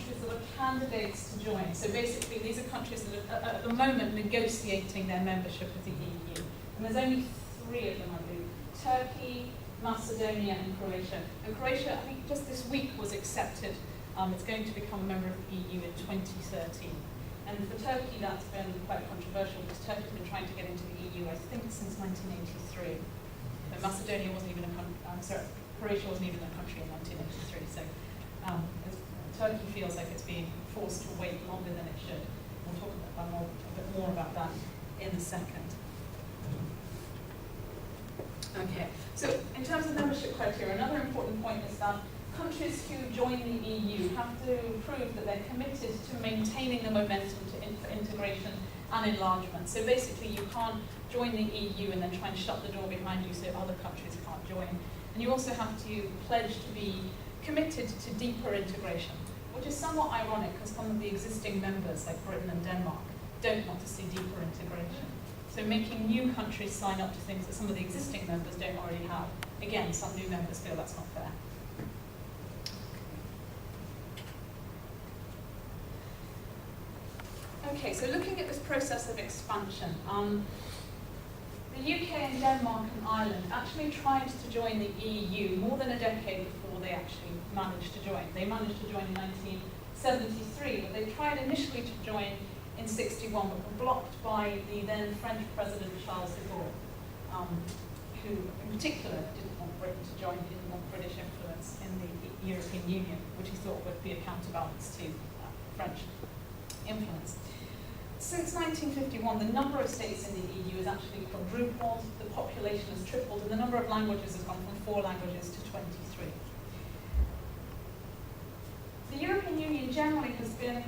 countries that are candidates to join. So basically, these are countries that are at the moment negotiating their membership of the EU. And there's only 3 of them, I believe: Turkey, Macedonia, and Croatia. And Croatia, I think just this week, was accepted. It's going to become a member of the EU in 2013. And for Turkey, that's been quite controversial because Turkey's been trying to get into the EU, I think, since 1983. But Macedonia wasn't even a country. Croatia wasn't even a country in 1983. So Turkey feels like it's being forced to wait longer than it should. We'll talk a bit more about that in a second. Okay, so in terms of membership criteria, another important point is that countries who join the EU have to prove that they're committed to maintaining the momentum for integration and enlargement. So basically, you can't join the EU and then try and shut the door behind you so other countries can't join. And you also have to pledge to be committed to deeper integration, which is somewhat ironic because some of the existing members, like Britain and Denmark, don't want to see deeper integration. So making new countries sign up to things that some of the existing members don't already have. Again, some new members feel that's not fair. Okay, so looking at this process of expansion, the UK and Denmark and Ireland actually tried to join the EU more than a decade before they actually managed to join. They managed to join in 1973, but they tried initially to join in 61, but were blocked by the then French President Charles de Gaulle, who in particular didn't want Britain to join, he didn't want British influence in the European Union, which he thought would be a counterbalance to French influence. Since 1951, the number of states in the EU has actually quadrupled, the population has tripled, and the number of languages has gone from 4 languages to 23. The European Union generally has been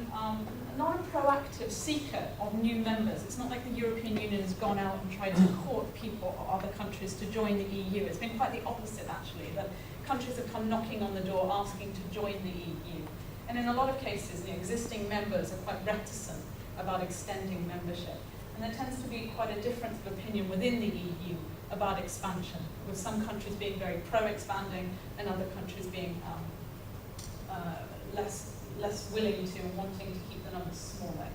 not a proactive seeker of new members. It's not like the European Union has gone out and tried to court people or other countries to join the EU. It's been quite the opposite, actually, that countries have come knocking on the door asking to join the EU. And in a lot of cases, the existing members are quite reticent about extending membership. And there tends to be quite a difference of opinion within the EU about expansion, with some countries being very pro-expanding and other countries being less willing to and wanting to keep the numbers smaller.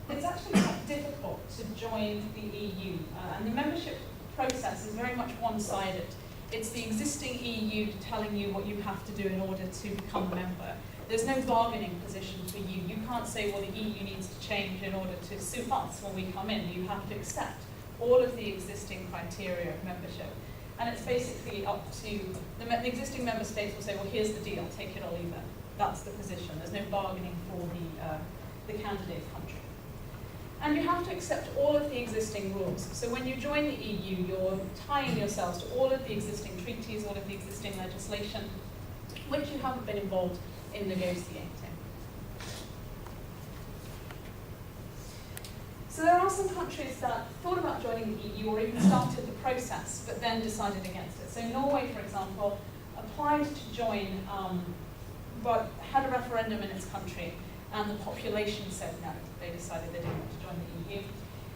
It's actually quite difficult to join the EU, and the membership process is very much one-sided. It's the existing EU telling you what you have to do in order to become a member. There's no bargaining position for you. You can't say, well, the EU needs to change in order to suit us when we come in. You have to accept all of the existing criteria of membership. And it's basically up to the existing member states will say, well, here's the deal, take it or leave it. That's the position. There's no bargaining for the candidate country. And you have to accept all of the existing rules. So when you join the EU, you're tying yourselves to all of the existing treaties, all of the existing legislation, which you haven't been involved in negotiating. So there are some countries that thought about joining the EU or even started the process, but then decided against it. So Norway, for example, applied to join, but had a referendum in its country, and the population said no. They decided they didn't want to join the EU.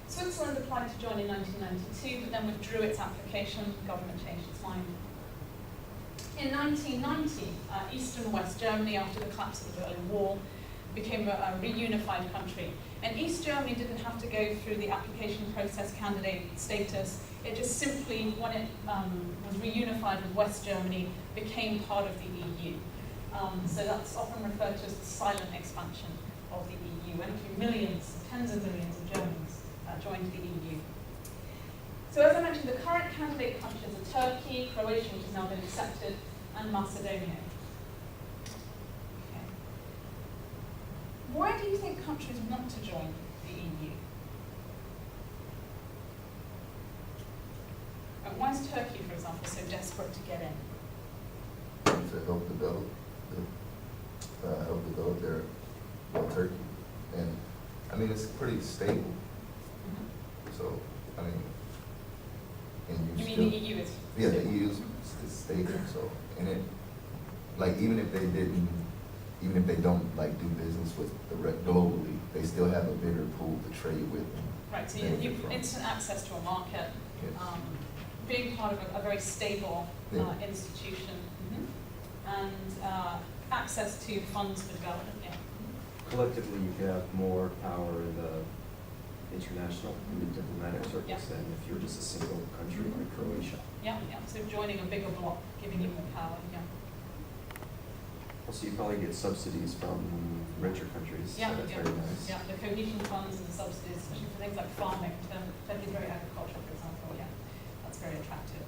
Switzerland applied to join in 1992, but then withdrew its application. The government changed its mind. In 1990, East and West Germany, after the collapse of the Berlin Wall, became a reunified country. And East Germany didn't have to go through the application process, candidate status. It just simply, when it was reunified with West Germany, became part of the EU. So that's often referred to as the silent expansion of the EU. And millions, tens of millions of Germans joined the EU. So as I mentioned, the current candidate countries are Turkey, Croatia, which has now been accepted, and Macedonia. Okay. Why do you think countries want to join the EU? And why is Turkey, for example, so desperate to get in? To help develop their Turkey, and I mean it's pretty stable. Mm-hmm. So I mean, and you mean the EU is? Yeah, the EU is stable. So and it, like even if they don't like do business with the globally, they still have a bigger pool to trade with. Right. So you have instant access to a market, yes. Being part of a very stable institution. Mm-hmm. And access to funds for development, yeah. Collectively, you could have more power in the international, in the diplomatic circles Yeah. than if you're just a single country like Croatia. Yeah, yeah, so joining a bigger bloc, giving you more power, yeah. Also, you probably get subsidies from richer countries, Yeah, so that's yeah, very nice. yeah, the cohesion funds and the subsidies, especially for things like farming, Turkey's very agricultural, for example, yeah, that's very attractive.